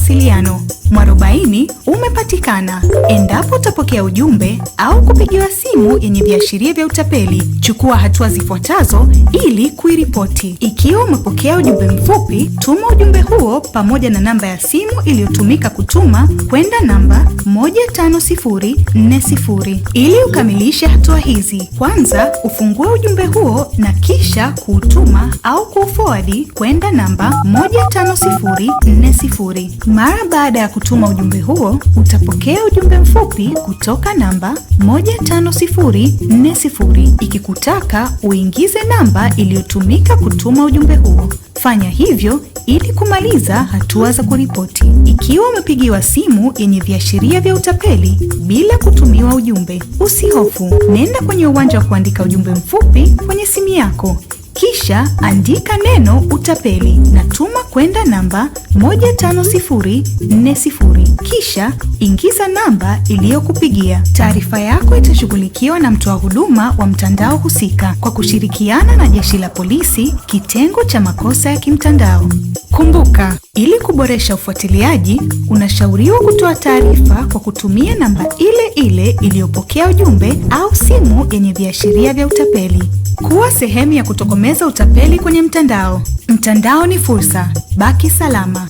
mawasiliano. Mwarobaini umepatikana. Endapo utapokea ujumbe au kupigiwa simu yenye viashiria vya utapeli, chukua hatua zifuatazo ili kuiripoti. Ikiwa umepokea ujumbe mfupi, tuma ujumbe huo pamoja na namba ya simu iliyotumika kutuma kwenda namba 15040. Ili ukamilishe hatua hizi, kwanza ufungue ujumbe huo na kisha kuutuma au kuforward kwenda namba 15040. Mara baada ya kutuma ujumbe huo, utapokea ujumbe mfupi kutoka namba 15040 ikikutaka uingize namba iliyotumika kutuma ujumbe huo. Fanya hivyo ili kumaliza hatua za kuripoti. Ikiwa umepigiwa simu yenye viashiria vya utapeli bila kutumiwa ujumbe, usihofu. Nenda kwenye uwanja wa kuandika ujumbe mfupi kwenye simu yako. Kisha andika neno utapeli na tuma kwenda namba 15040. Kisha ingiza namba iliyokupigia. Taarifa yako itashughulikiwa na mtoa huduma wa mtandao husika kwa kushirikiana na Jeshi la Polisi, kitengo cha makosa ya kimtandao. Kumbuka, ili kuboresha ufuatiliaji, unashauriwa kutoa taarifa kwa kutumia namba ile ile iliyopokea ujumbe au simu yenye viashiria vya utapeli. Kuwa sehemu ya kutokomeza utapeli kwenye mtandao. Mtandao ni fursa. Baki salama.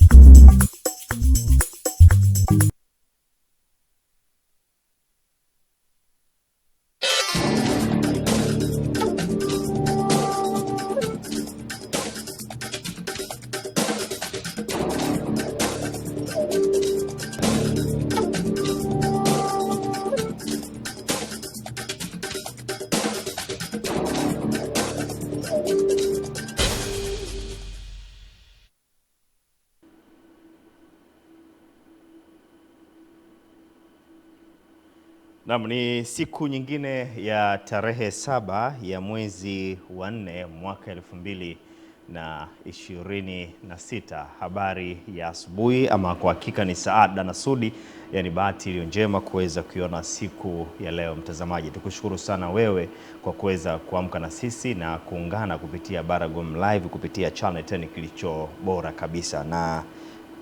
Naam, ni siku nyingine ya tarehe 7 ya mwezi wa 4 mwaka 2026. Habari ya asubuhi, ama kwa hakika ni saada na sudi, yani bahati iliyo njema kuweza kuiona siku ya leo. Mtazamaji, tukushukuru sana wewe kwa kuweza kuamka na sisi na kuungana kupitia Baragom Live kupitia channel 10 kilicho bora kabisa, na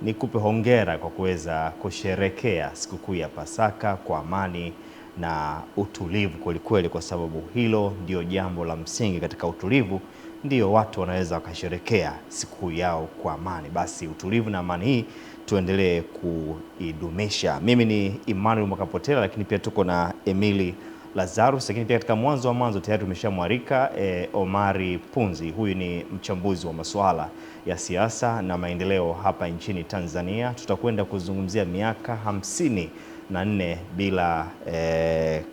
nikupe hongera kwa kuweza kusherekea sikukuu ya Pasaka kwa amani na utulivu kwelikweli, kwa sababu hilo ndio jambo la msingi. Katika utulivu ndio watu wanaweza wakasherekea siku yao kwa amani. Basi utulivu na amani hii tuendelee kuidumisha. Mimi ni Emmanuel Mwakapotela, lakini pia tuko na Emily Lazarus, lakini pia katika mwanzo tayari tumeshamwalika Omari Punzi. Huyu ni mchambuzi wa masuala ya siasa na maendeleo hapa nchini Tanzania. Tutakwenda kuzungumzia miaka 54 bila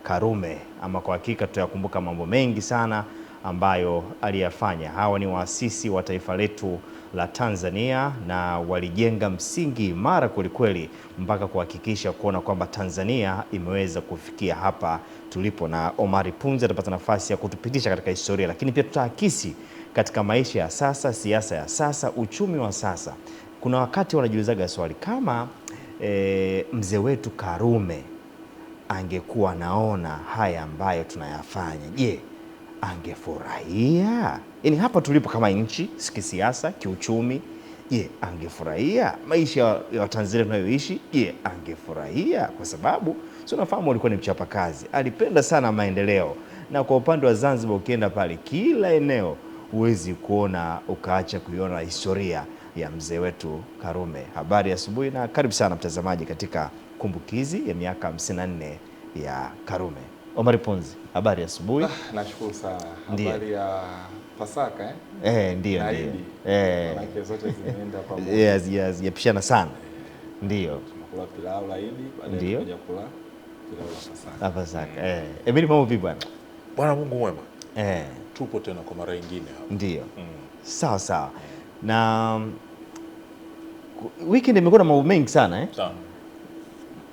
Karume, ama kwa hakika tutayakumbuka mambo mengi sana ambayo aliyafanya. Hawa ni waasisi wa taifa letu la Tanzania na walijenga msingi imara kwelikweli mpaka kuhakikisha kuona kwamba Tanzania imeweza kufikia hapa tulipo, na Omari Punzi atapata nafasi ya kutupitisha katika historia, lakini pia tutaakisi katika maisha ya sasa, siasa ya sasa, uchumi wa sasa. Kuna wakati wanajiulizaga swali, kama mzee wetu Karume angekuwa naona haya ambayo tunayafanya, je, angefurahia? Yaani hapa tulipo kama nchi, kisiasa, kiuchumi, je, angefurahia maisha ya Tanzania tunayoishi? Je, angefurahia? Kwa sababu sio, nafahamu alikuwa ni mchapa kazi, alipenda sana maendeleo, na kwa upande wa Zanzibar ukienda pale kila eneo huwezi kuona ukaacha kuiona historia ya mzee wetu Karume. Habari ya asubuhi na karibu sana mtazamaji katika kumbukizi ya miaka 54 ya Karume. Omari Punzi, habari ya asubuhi. Nashukuru sana. Habari ya Pasaka Ndio. Maana zote zimeenda pamoja. Yes, yapishana sana. Ndio. Tunakula pilau la Idi, baadaye tunakuja kula pilau la Pasaka. Emily, mambo vipi bwana? Bwana Mungu mwema. Tupo tena kwa mara nyingine hapa. Ndio. Sawa. Na weekend imekuwa na mambo mengi sana Sawa.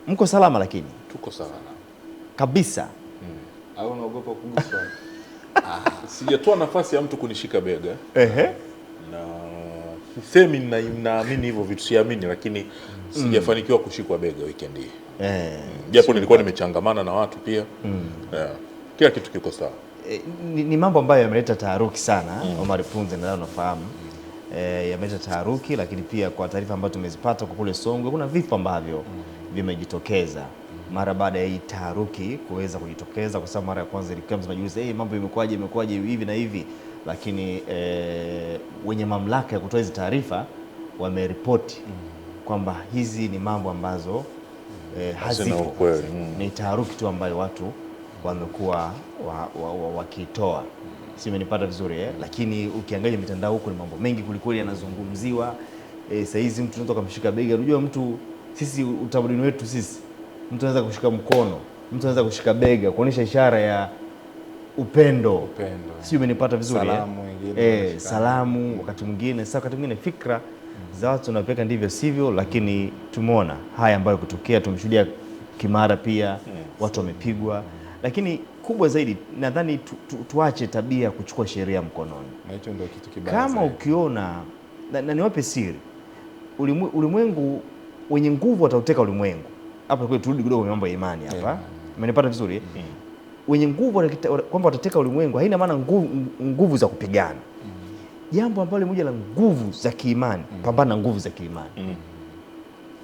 Mko salama? Lakini tuko salama kabisa. Au unaogopa kuguswa? Sijatoa nafasi ya mtu kunishika bega. Na sisemi naamini hivyo vitu, siamini, lakini sijafanikiwa kushikwa bega weekend hii. Japo nilikuwa nimechangamana na watu pia. Kila kitu kiko sawa. Ni mambo ambayo yameleta taharuki sana. Omari Punzi, nadhani unafahamu. yameleta taharuki, lakini pia kwa taarifa ambazo tumezipata kwa kule Songwe kuna vifo ambavyo vimejitokeza mara baada ya hii taharuki kuweza kujitokeza, kwa sababu mara ya kwanza ilikuwa tunajiuliza mambo imekuwaje hivi na hivi, lakini wenye mamlaka ya kutoa hizi taarifa wameripoti kwamba hizi ni mambo ambazo hazipo, ni taharuki tu ambayo watu wamekuwa wakitoa. Si umenipata vizuri Lakini ukiangalia mitandao huko ni mambo mengi kulikweli yanazungumziwa. Sasa hizi mtu anaweza kumshika bega, unajua mtu, sisi utamaduni wetu sisi, mtu anaweza kushika mkono, mtu anaweza kushika bega kuonyesha ishara ya upendo. Si umenipata vizuri salamu wakati mwingine. Sasa wakati mwingine fikra za watu tunapeka ndivyo sivyo, lakini tumeona haya ambayo kutokea, tumeshuhudia Kimara pia watu wamepigwa, lakini kubwa zaidi nadhani tuache tabia ya kuchukua sheria mkononi. Na hicho ndio kitu kibaya kama zaidi. Ukiona na niwape siri, ulimwengu wenye nguvu watauteka ulimwengu. Hapa kwa turudi kidogo kwenye mambo ya imani hapa. Umenipata vizuri? Wenye nguvu kwamba watateka ulimwengu haina maana nguvu za kupigana. Jambo ambalo moja la nguvu za kiimani, pambana na nguvu za kiimani.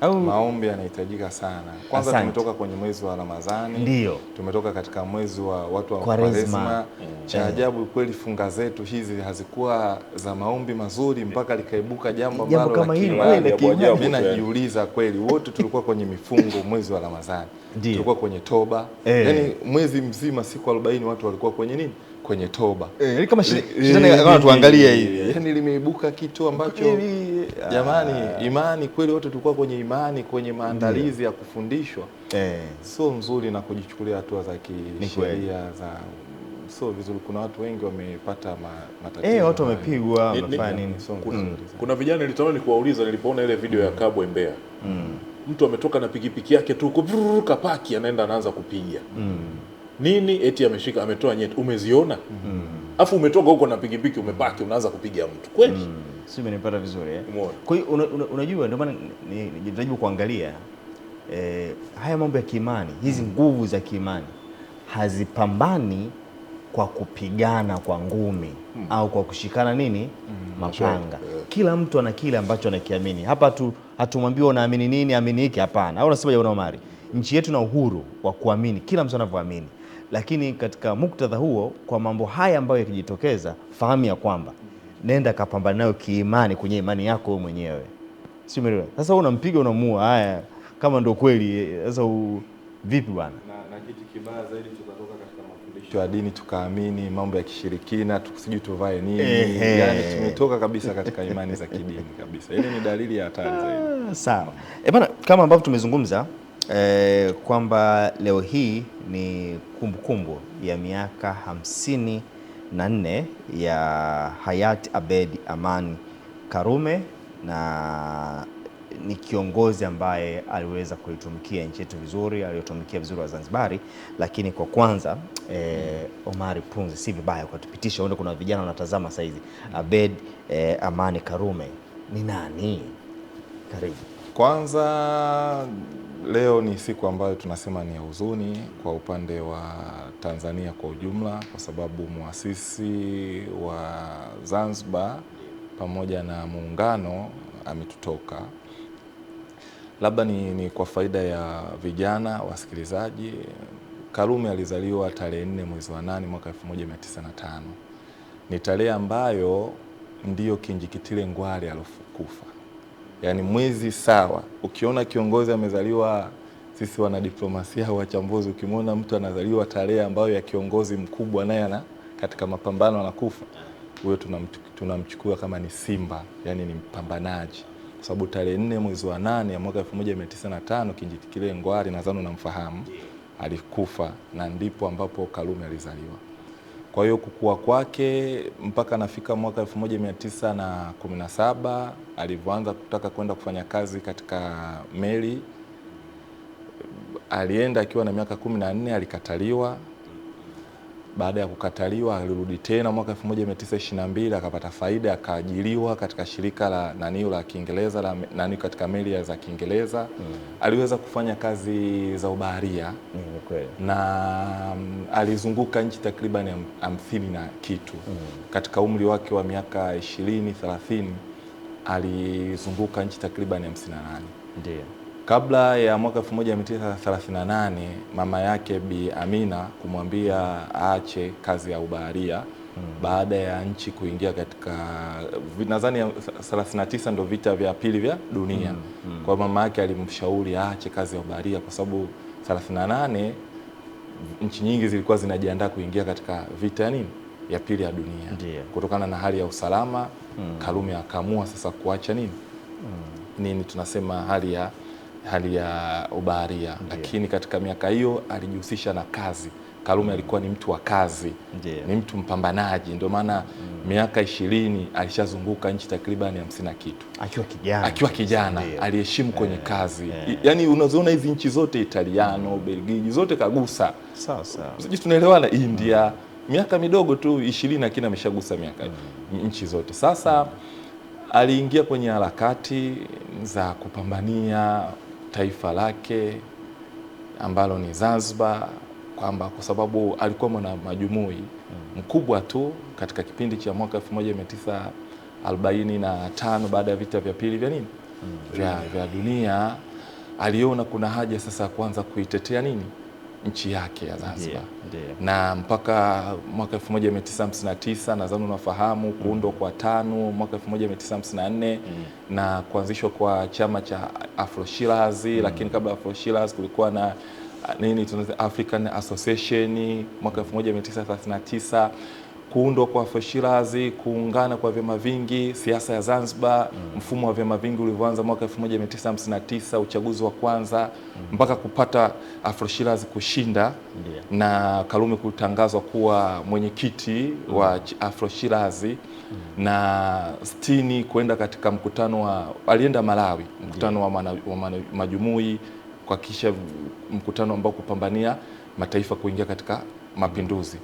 Maombi yanahitajika sana. Kwanza tumetoka kwenye mwezi wa Ramadhani. Ndio. Tumetoka katika mwezi wa watu wa Kwaresma. Cha ajabu kweli, funga zetu hizi hazikuwa za maombi mazuri mpaka likaibuka jambo ambalo kama hili. Mimi najiuliza kweli, wote tulikuwa kwenye mifungo mwezi wa Ramadhani. Tulikuwa kwenye toba. Yaani mwezi mzima siku 40 watu walikuwa kwenye nini? Kwenye toba. Kama shetani akawa tuangalia hivi. Yaani limeibuka kitu ambacho jamani, imani kweli, wote tulikuwa kwenye imani, kwenye maandalizi ya kufundishwa. Sio nzuri na kujichukulia hatua za kisheria za sio vizuri. Kuna watu wengi wamepata matatizo. Watu wamepigwa, wamefanya nini? Kuna vijana nilitamani kuwauliza nilipoona ile video ya Kabwe Mbeya. Mtu ametoka na pikipiki yake tu kapaki, anaanza kupiga. Nini eti ameshika ametoa nyeti, umeziona? Afu umetoka huko na pikipiki umepaki unaanza kupiga mtu. Kweli? Si umenipata vizuri Kwa hiyo unajua ndio maana nijaribu kuangalia haya mambo ya kiimani, hizi nguvu za kiimani hazipambani kwa kupigana kwa ngumi au kwa kushikana nini mapanga. Kila mtu ana kile ambacho anakiamini. Hapa hatumwambii unaamini nini, amini hiki, hapana. Au unasema Bwana Omari, nchi yetu na uhuru wa kuamini kila mtu anavyoamini. Lakini katika muktadha huo, kwa mambo haya ambayo yakijitokeza, fahamu ya kwamba nenda kapambana nayo kiimani, kwenye imani yako wewe mwenyewe. Si umeelewa? Sasa unampiga unamuua, haya kama ndio kweli, sasa vipi bwana? Na kitu kibaya zaidi, tukatoka katika mafundisho ya dini tukaamini mambo ya kishirikina, tusijui tuvae nini. Yaani tumetoka kabisa katika imani za kidini kabisa. Ile ni dalili ya hatari zaidi. Sawa. Bwana, kama ambavyo tumezungumza kwamba leo hii ni kumbukumbu ya miaka 54 ya hayati Abeid Amani Karume, na ni kiongozi ambaye aliweza kuitumikia nchi yetu vizuri, aliyotumikia vizuri wa Zanzibari. Lakini kwa kwanza Omari Punzi, si vibaya ukatupitisha, wanda kuna vijana wanatazama sasa hizi, Abeid Amani Karume ni nani? Karibu. Kwanza leo ni siku ambayo tunasema ni ya huzuni kwa upande wa Tanzania kwa ujumla, kwa sababu muasisi wa Zanzibar pamoja na muungano ametutoka. Labda ni kwa faida ya vijana wasikilizaji, Karume alizaliwa tarehe 4 mwezi wa 8 mwaka 1905. Ni tarehe ambayo ndiyo Kinjekitile Ngwale alokufa. Yaani mwezi sawa. Ukiona kiongozi amezaliwa, sisi wana diplomasia au wachambuzi, ukimwona mtu anazaliwa tarehe ambayo ya kiongozi mkubwa naye katika mapambano anakufa, huyo tunamchukua kama ni simba, yani ni mpambanaji. Kwa sababu tarehe 4 mwezi wa 8 ya mwaka 1905 Kinjekitile Ngwale, nadhani unamfahamu, alikufa, na ndipo ambapo Karume alizaliwa. Kwa hiyo kukua kwake mpaka nafika mwaka 1917 alivyoanza kutaka kwenda kufanya kazi katika meli, alienda akiwa na miaka 14, alikataliwa. Baada ya kukataliwa alirudi tena mwaka 1922, akapata faida, akaajiriwa katika shirika la la Kiingereza la katika meli za Kiingereza. Aliweza kufanya kazi za ubaharia na alizunguka nchi takriban 50 na kitu. Katika umri wake wa miaka 20-30 alizunguka nchi takriban 58. Ndio. Kabla ya mwaka 1938 mama yake Bi Amina kumwambia aache kazi ya ubaharia baada ya nchi kuingia katika nadhani 39 ndio vita vya pili vya dunia. Kwa mama yake alimshauri aache kazi ya ubaharia kwa sababu 38 nchi nyingi zilikuwa zinajiandaa kuingia katika vita ya pili ya dunia. Ndiyo. Kutokana na hali ya usalama Karume akaamua sasa kuacha nini tunasema hali ya ubaharia. Lakini katika miaka hiyo alijihusisha na kazi. Karume alikuwa ni mtu wa kazi. Ndiyo. Ni mtu mpambanaji, ndio maana miaka 20 alishazunguka nchi takriban 50 na kitu akiwa kijana aliheshimu kwenye kazi. Yani unaziona hizi nchi zote Italiano, Belgiji zote kagusa. Sawa. Sisi tunaelewana. India miaka midogo tu 20 lakini ameshagusa miaka nchi zote. Sasa aliingia kwenye harakati za kupambania taifa lake ambalo ni Zanzibar, kwa sababu alikuwa mwana majumui mkubwa tu katika kipindi cha mwaka 1945 baada ya vita vya pili vya dunia. Aliona kuna haja sasa kuanza kuitetea nchi yake ya Zanzibar. Na mpaka mwaka 1959 nadhani unafahamu kuundwa kwa TANU mwaka 1954 na kuanzishwa kwa chama cha Afro Shirazi. Lakini kabla ya Afro Shirazi kulikuwa na African Association mwaka 1939, kuundwa kwa Afro Shirazi, kuungana kwa vyama vingi, siasa ya Zanzibar, mfumo wa vyama vingi ulivyoanza mwaka 1959, uchaguzi wa kwanza mpaka kupata Afro Shirazi kushinda na Karume kutangazwa kuwa mwenyekiti wa Afro Shirazi na 60 kwenda katika mkutano alienda Malawi, mkutano wa majumui kuhakikisha mkutano ambao kupambania mataifa kuingia katika mapinduzi,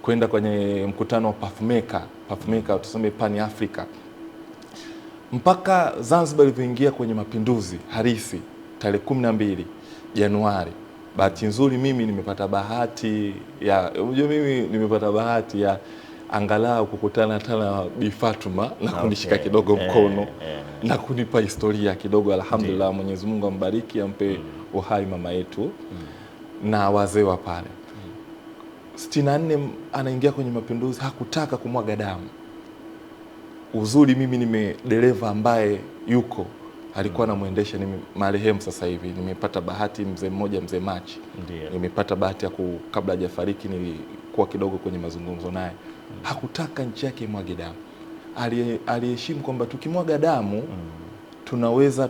kwenda kwenye mkutano wa Pathmaker tuseme Pan Africa, mpaka Zanzibar ilivyoingia kwenye mapinduzi halisi tarehe 12 Januari. Bahati nzuri mimi nimepata bahati ya angalau kukutana na Bi Fatuma na kunishika kidogo mkono na kunipa historia kidogo. Alhamdulillah, Mwenyezi Mungu ambariki, ampe uhai mama yetu na wazee wa pale. 64 anaingia kwenye mapinduzi, hakutaka kumwaga damu. Uzuri mimi dereva ambaye alikuwa anamuendesha ni marehemu sasa hivi. Nimepata bahati, mzee Machi. Nimepata bahati ya kabla hajafariki nilikuwa kidogo kwenye mazungumzo naye. Hakutaka nchi yake imwage damu. Aliheshimu kwamba tukimwaga damu tunaweza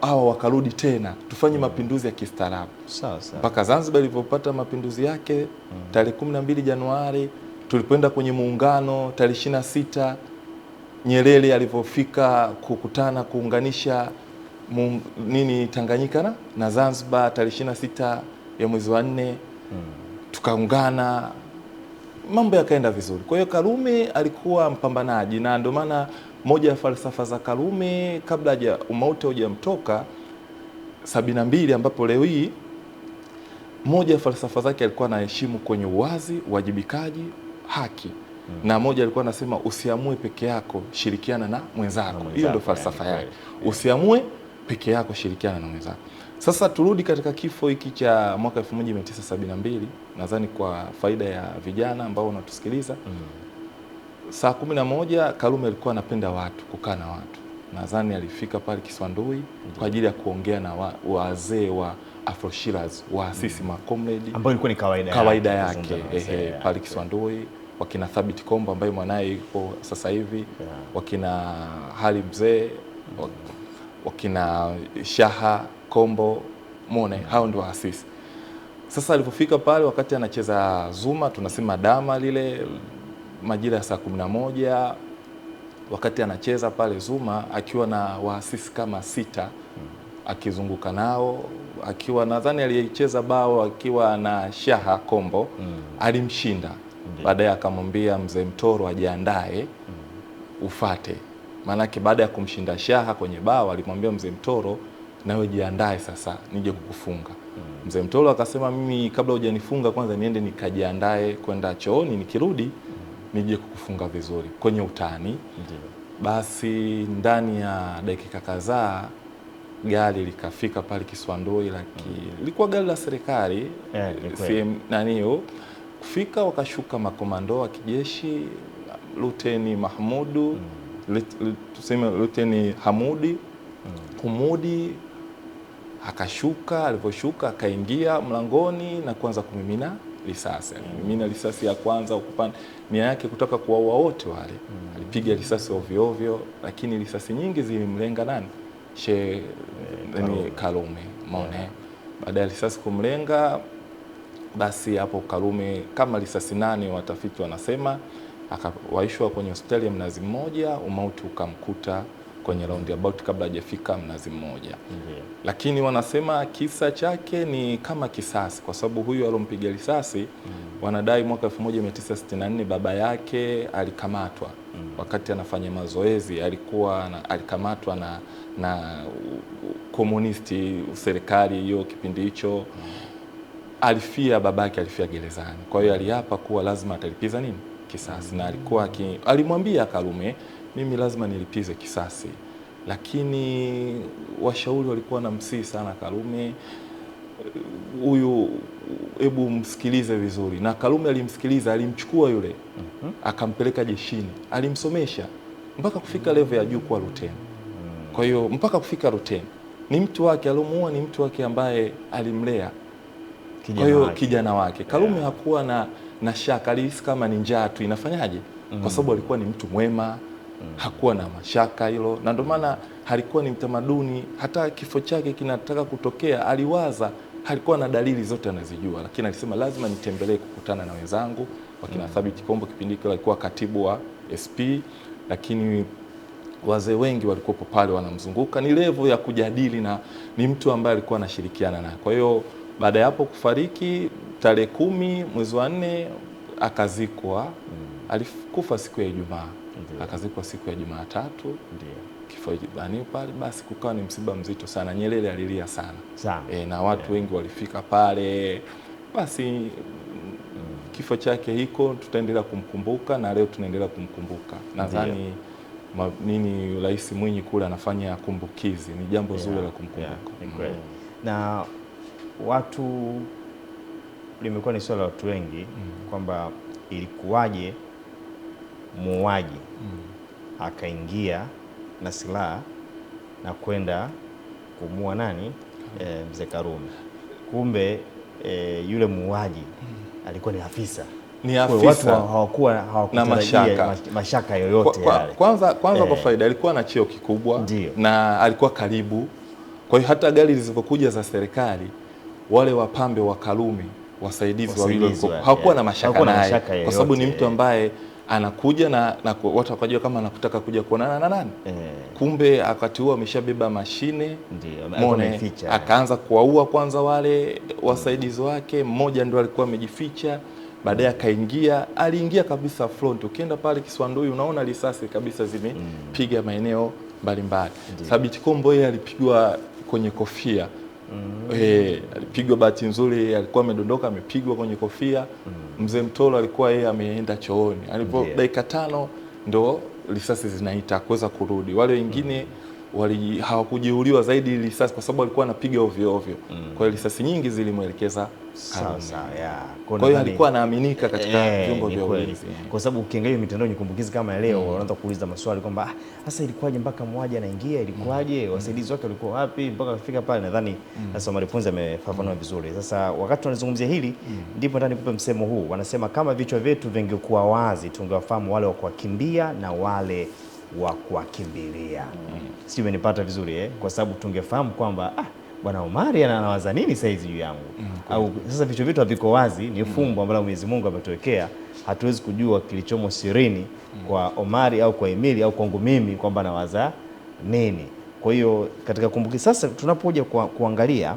hawa wakarudi tena tufanye mapinduzi ya kistaarabu. Mpaka Zanzibar ilipopata mapinduzi yake tarehe 12 Januari, tulipoenda kwenye muungano tarehe 26, Nyerere alipofika kukutana kuunganisha Tanganyika na Zanzibar tarehe 26 ya mwezi wa 4, tukaungana, mambo yakaenda vizuri. Kwa hiyo Karume alikuwa mpambanaji, na ndio maana moja ya falsafa za Karume kabla umauti hujamtoka 72, ambapo leo hii moja ya falsafa zake alikuwa anaheshimu kwenye uwazi, uwajibikaji, haki. Na moja alikuwa anasema usiamue peke yako, shirikiana na mwenzako. Hiyo ndio falsafa yake. Usiamue peke yako, shirikiana na mwenzako. Sasa turudi katika kifo hiki cha mwaka 1972, nadhani kwa faida ya vijana ambao wanatusikiliza. Saa 11 Karume alikuwa anapenda kukaa na watu. Nadhani alifika pale Kiswandui kwa ajili ya kuongea na wazee wa Afro Shirazi, waasisi makomredi, ambao ilikuwa ni kawaida yake pale Kiswandui, wakina Thabit Kombo ambaye mwanae yuko sasa hivi, wakina Hali Mzee, wakina Shaha Kombo Mone, hao ndio waasisi. Sasa alipofika pale wakati anacheza Zuma, tunasema dama lile, majira ya saa 11, wakati anacheza pale Zuma akiwa na waasisi kama 6 akizunguka nao, akiwa nadhani aliyecheza bao akiwa na Shaha Kombo, alimshinda. Baadaye akamwambia mzee Mtoro ajiandae ufate. Maanake baada ya kumshinda Shaha kwenye bao alimwambia mzee Mtoro, nawe jiandae sasa nije kukufunga. Mzee Mtoro akasema, mimi kabla hujanifunga kwanza niende nikajiandae kwenda chooni, nikirudi nije kukufunga vizuri, kwenye utani. Basi ndani ya dakika kadhaa gari likafika pale Kiswandui, lilikuwa gari la serikali CM nanio kufika, wakashuka makomando wa kijeshi, Luteni Mahmudu, tuseme Luteni Humudi akashuka. Aliposhuka akaingia mlangoni na kuanza kumimina risasi. Alimimina risasi ya kwanza ukupanda, nia yake kutaka kuwaua wote wale. Alipiga risasi ovyo ovyo, lakini risasi nyingi zilimlenga nani? Karume. Maone. Baada ya risasi kumlenga, basi hapo Karume kama risasi 8 watafiti wanasema, akawaishwa kwenye hospitali ya Mnazi Mmoja, umauti ukamkuta kwenye roundabout kabla hajafika Mnazi Mmoja. Lakini wanasema kisa chake ni kama kisasi, kwa sababu huyu alompiga risasi wanadai mwaka 1964 baba yake alikamatwa wakati anafanya mazoezi, alikamatwa na komunisti serikali hiyo kipindi hicho. Alifia, babake alifia gerezani. Kwa hiyo aliapa kuwa lazima atalipiza nini? Kisasi. Na alimwambia Karume, mimi lazima nilipize kisasi. Lakini washauri walikuwa na msii sana Karume, huyu hebu msikilize vizuri. Na Karume alimsikiliza, alimchukua yule akampeleka jeshini, alimsomesha mpaka kufika level ya juu kwa luteni. Kwa hiyo mpaka kufika luteni, ni mtu wake alomuua, ni mtu wake ambaye alimlea. Kwa hiyo kijana wake Karume hakuwa na shaka, alihisi kama ni njaa tu inafanyaje, kwa sababu alikuwa ni mtu mwema, hakuwa na mashaka hilo. Na ndio maana halikuwa ni mtamaduni, hata kifo chake kinataka kutokea aliwaza, halikuwa na dalili zote anazijua, lakini alisema lazima nitembelee kukutana na wenzangu wakina Thabiti Kombo. Kipindi kile alikuwa katibu wa SP, lakini wazee wengi walikuwa pale wanamzunguka, ni level ya kujadili, na ni mtu ambaye alikuwa anashirikiana naye. Kwa hiyo baada ya hapo kufariki tarehe 10 mwezi wa 4 akazikwa. Alikufa siku ya Ijumaa, akazikwa siku ya Jumatatu. Kifo pale, basi kukawa ni msiba mzito sana. Nyerere alilia sana. Na watu wengi walifika pale. Basi kifo chake hiko tutaendelea kumkumbuka, na leo tunaendelea kumkumbuka. Nadhani Rais Mwinyi kule anafanya kumbukizi, ni jambo zuri la kumkumbuka. Na watu, limekuwa ni swala la watu wengi kwamba ilikuwaje muuaji akaingia na silaha na kwenda kumua nani? Mzee Karume. Kumbe yule muuaji alikuwa ni afisa. Watu hawakuwa na mashaka yoyote yale. Kwanza kwa faida, alikuwa na cheo kikubwa na alikuwa karibu. Kwa hiyo hata gari zilizokuja za serikali, wale wapambe wa Karume, wasaidizi wawili, hawakuwa na mashaka naye, kwa sababu ni mtu ambaye anakuja na watu wakajua kama anakutaka kuja kuonana na nani. Kumbe wakati huo ameshabeba mashine, akaanza kuwaua kwanza wale wasaidizi wake. Mmoja ndio alikuwa amejificha, baadaye akaingia, aliingia kabisa front. Ukienda pale Kiswandui unaona risasi kabisa zimepiga maeneo mbalimbali. Thabiti Kombo yeye alipigwa kwenye kofia. Alipigwa, bahati nzuri alikuwa amedondoka, amepigwa kwenye kofia. Mzee Mtolo alikuwa yeye ameenda chooni. Alipo dakika 5 ndo risasi zinaita kuweza kurudi. Wale wengine hawakujeruhiwa zaidi risasi, kwa sababu alikuwa anapiga ovyo ovyo. Kwa hiyo risasi nyingi zilimwelekeza Karume. Kwa hiyo alikuwa anaaminika katika vyombo vya ulinzi. Kwa sababu ukiangalia mitandao ni kumbukizi kama leo, wanaanza kuuliza maswali kwamba sasa ilikuwaje mpaka mmoja anaingia, ilikuwaje, wasaidizi wake walikuwa wapi mpaka kufika pale. Nadhani sasa Marifunzi amefafanua vizuri. Sasa wakati tunazungumzia hili, ndipo ndani kupe msemo huu, wanasema kama vichwa vyetu vingekuwa wazi tungewafahamu wale wa kuwakimbia na wale wa kuwakimbilia. Sio, umenipata vizuri Kwa sababu tungefahamu kwamba Bwana Omari anawaza nini saizi juu yangu. Au sasa vichwa vyetu haviko wazi, ni fumbo ambalo Mwenyezi Mungu ametuwekea. Hatuwezi kujua kilichomo sirini kwa Omari au kwa Emili au kwangu mimi kwamba anawaza nini. Kwa hiyo katika kumbukizi sasa tunapokuja kuangalia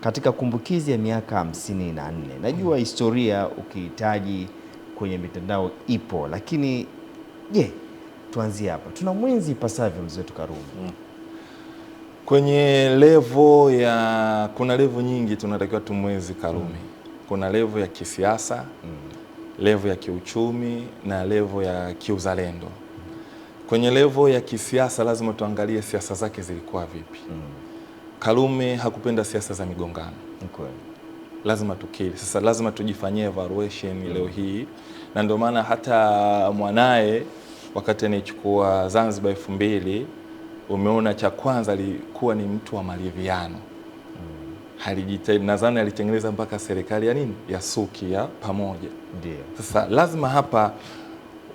katika kumbukizi ya miaka 54. Najua historia ukihitaji kwenye mitandao ipo, lakini tuanzie hapa. Tuna mwenzi ipasavyo mzee wetu Karume. Kwenye kuna level nyingi tunatakiwa tumwezi Karume. Kuna level ya kisiasa, level ya kiuchumi na level ya kiuzalendo. Kwenye level ya kisiasa lazima tuangalie siasa zake zilikuwa vipi. Karume hakupenda siasa za migongano. Okay. Lazima tukili. Sasa lazima tujifanyie evaluation leo hii, na ndio maana hata mwanae wakati anachukua Zanzibar 2000 umeona cha kwanza alikuwa ni mtu wa maridhiano. Halijitahidi, nadhani alitengeneza mpaka serikali ya nini? Ya suki ya pamoja. Ndio. Sasa lazima hapa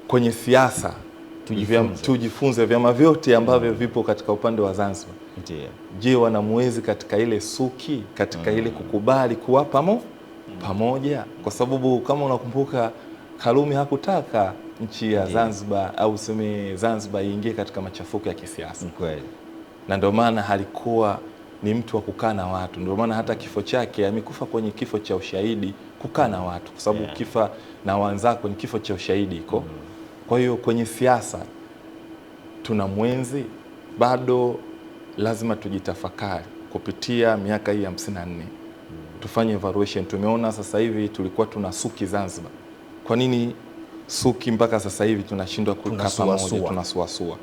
kwenye siasa tujifunze vyama vyote ambavyo vipo katika upande wa Zanzibar. Ndio. Je, wanamwezi katika ile suki, katika ile kukubali kuwa pamoja? Kwa sababu kama unakumbuka Karume hakutaka nchi ya Zanzibar au useme Zanzibar iingie katika machafuko ya kisiasa. Kweli. Na ndio maana halikuwa ni mtu wa kukaa na watu. Ndio maana hata kifo chake amekufa kwenye kifo cha ushahidi, kukaa na watu, kwa sababu kifa na wanzako ni kifo cha ushahidi iko. Kwa hiyo kwenye siasa tuna mwenzi, bado lazima tujitafakari kupitia miaka hii 54. Tufanye evaluation. Tumeona sasa hivi tulikuwa tuna suki Zanzibar. Kwa nini suki mpaka sasa hivi tunashindwa kukaa pamoja, tunasuasua?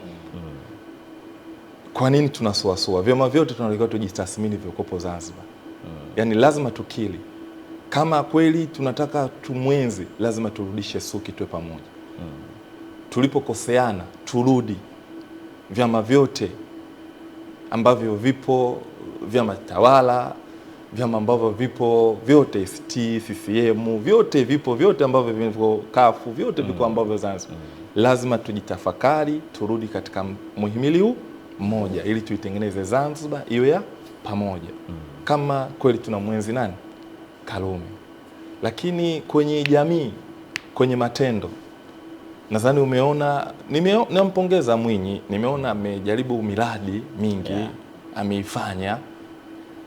Kwa nini tunasuasua? Vyama vyote tunalikuwa tujitathmini vikopo Zanzibar. Yaani lazima tukili. Kama kweli tunataka tumwenzi, lazima turudishe suki tuwe pamoja. Tulipokoseana turudi. Vyama vyote ambavyo vipo, vyama tawala, vyama ambavyo vipo vyote, ST, CCM, vyote vipo, vyote ambavyo vipo kafu, vyote viko ambavyo Zanzibar. Lazima tujitafakari, turudi katika muhimili huu mmoja ili tuitengeneze Zanzibar iwe ya pamoja. Kama kweli tunamwenzi nani? Karume. Lakini kwenye jamii, kwenye matendo, nadhani umeona, nampongeza Mwinyi, nimeona amejaribu miradi mingi, ameifanya.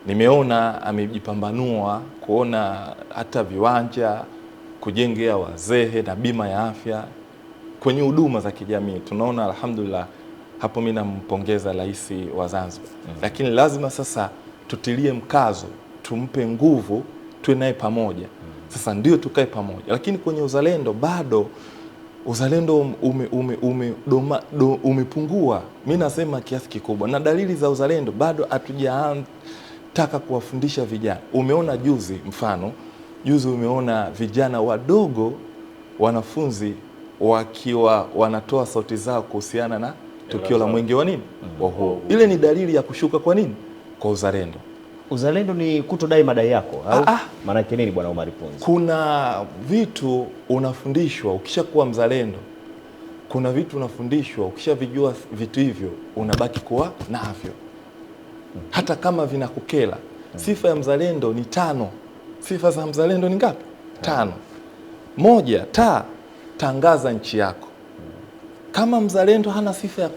Nimeona amejipambanua kuona hata viwanja, kujengea wazee na bima ya afya kwenye huduma za kijamii. Tunaona alhamdulillah, hapo mimi nampongeza rais wa Zanzibar. Lakini lazima sasa tutilie mkazo, tumpe nguvu, tuwe naye pamoja. Sasa ndio tukae pamoja. Lakini kwenye uzalendo bado uzalendo umepungua. Mimi nasema kiasi kikubwa, na dalili za uzalendo bado hatujataka kuwafundisha vijana. Umeona juzi, mfano juzi umeona vijana wadogo, wanafunzi wakiwa wanatoa sauti zao kuhusiana na tukio la mwenge wa nini? Wa uhuru. Ile ni dalili ya kushuka kwa nini? Kwa uzalendo. Uzalendo ni kutodai madai yako au maana yake nini bwana Omar Ponzi? Kuna vitu unafundishwa ukishakuwa mzalendo. Kuna vitu unafundishwa ukishavijua, vitu hivyo unabaki kuwa navyo. Hata kama vinakukela. Sifa ya mzalendo ni 5. Sifa za mzalendo ni ngapi? 5. 1, tangaza nchi yako. Kama mzalendo hana sifa ya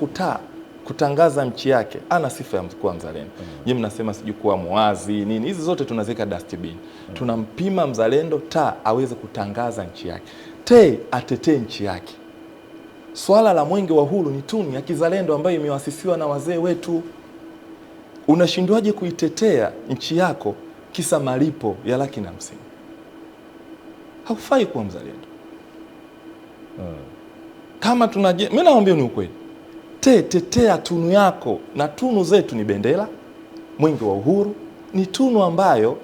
kutangaza nchi yake, ana sifa ya kuwa mzalendo. Nyinyi mnasema sijui kuwa muwazi nini, hizi zote tunazika dustbin. Tunampima mzalendo aweze kutangaza nchi yake, atetee nchi yake. Swala la mwenge wa uhuru ni tunu ya kizalendo ambayo imewasisiwa na wazee wetu. Unashindwaje kuitetea nchi yako kisa malipo ya 150,000? Haufai kuwa mzalendo. Kama mimi naambia ni ukweli. Tetea tunu yako, na tunu zetu ni bendera, mwenge wa uhuru, ni tunu ambayo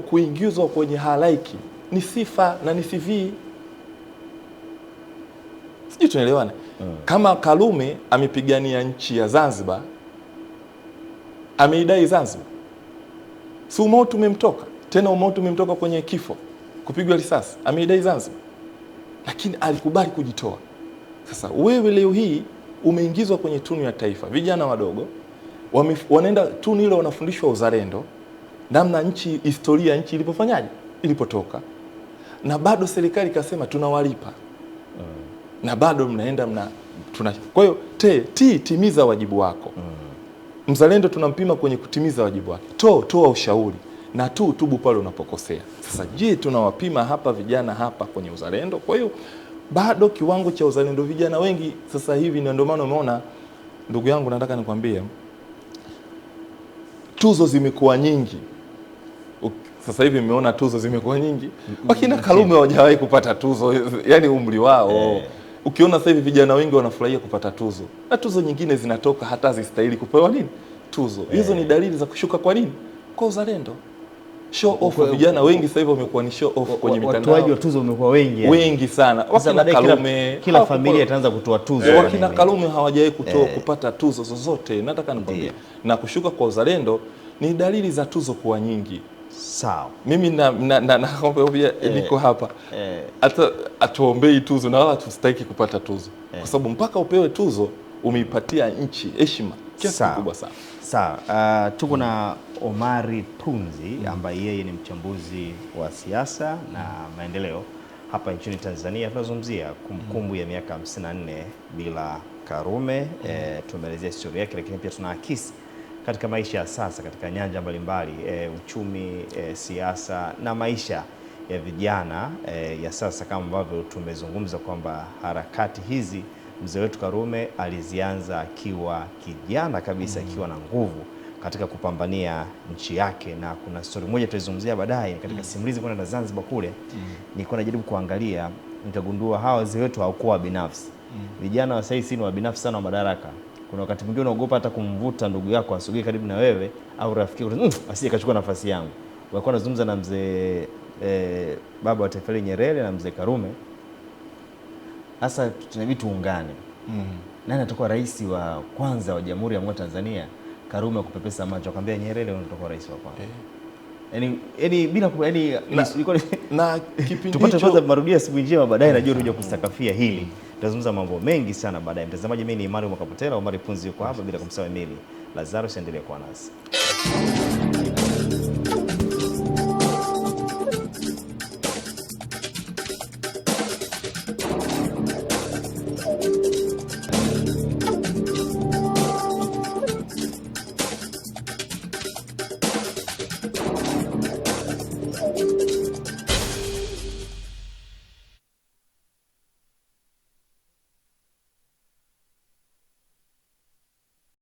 kuingizwa kwenye halaiki ni sifa na ni CV. Sijui tunaelewana. Kama Karume amepigania nchi ya Zanzibar, ameidai Zanzibar, si umauti umemtoka tena, umauti umemtoka kwenye kifo, kupigwa risasi, ameidai Zanzibar, lakini alikubali kujitoa. Sasa wewe leo hii umeingizwa kwenye tunu ya taifa, vijana wadogo wanaenda tunu ile, wanafundishwa uzalendo, namna nchi, historia nchi ilipofanyaje, ilipotoka, na bado serikali ikasema tunawalipa. Na bado mnaenda kwa hiyo timiza wajibu wako. Mzalendo tunampima kwenye kutimiza wajibu wake. Toa ushauri na tubu pale unapokosea. Sasa je, tunawapima hapa vijana hapa kwenye uzalendo? Kwa hiyo bado kiwango cha uzalendo vijana wengi sasa hivi, ndio maana umeona, ndugu yangu, nataka nikwambie, tuzo zimekuwa nyingi. Sasa hivi umeona tuzo zimekuwa nyingi. Wakina Karume hawajawahi kupata tuzo, yani umri wao. ukiona sasa hivi vijana wengi wanafurahia kupata tuzo, na tuzo nyingine zinatoka hata zistahili kupewa nini tuzo. Hizo ni dalili za kushuka kwa nini, kwa uzalendo. Show off, vijana wengi sasa hivi wamekuwa ni show off kwenye mitandao. Watoaji wa tuzo wamekuwa wengi sana. Wakina Karume, kila familia itaanza kutoa tuzo. Wakina Karume hawajawahi kupata tuzo zozote. Nataka nikwambie, na kushuka kwa uzalendo ni dalili za tuzo kuwa nyingi. Sawa. Mimi nakwambia niko hapa. Hata atuombei tuzo na wala tustahiki kupata tuzo. Kwa sababu mpaka upewe tuzo umeipatia nchi heshima kiasi kikubwa sana. Sawa. Tuko na Omari Punzi ambaye yeye ni mchambuzi wa siasa na maendeleo hapa nchini Tanzania. Tunazungumzia kumbukumbu ya miaka 54 bila Karume. Tumeelezea historia yake, lakini pia tunaakisi katika maisha ya sasa katika nyanja mbalimbali, uchumi, siasa na maisha ya vijana ya sasa, kama ambavyo tumezungumza kwamba harakati hizi mzee wetu Karume alizianza akiwa kijana kabisa, akiwa na nguvu katika kupambania nchi yake. Na kuna story moja tutazungumzia baadaye katika simulizi kwenda Zanzibar kule. Nilikuwa najaribu kuangalia, nikagundua hawa wazee wetu hawakuwa binafsi. Vijana wa sasa ni wa binafsi sana wa madaraka. Kuna wakati mwingine unaogopa hata kumvuta ndugu yako asogee karibu na wewe, au rafiki yako asije kachukua nafasi yangu. Walikuwa wanazungumza na mzee baba wa taifa Nyerere na mzee Karume. Sasa tunabidi tuungane. Nani atakuwa rais wa kwanza wa Jamhuri ya Muungano wa Tanzania? Karume kupepesa macho akamwambia Nyerere atakuwa rais wa kwanza. Yaani bila na kipindi tupate kwanza marudio siku njema, baadaye najua tuje kustakafia hili. Tutazungumza mambo mengi sana baadaye. Mtazamaji, mimi ni Emmanuel Mwakapotela, Omari Punzi yuko hapa, bila kumsahau Emily Lazarus, endelea kuwa nasi.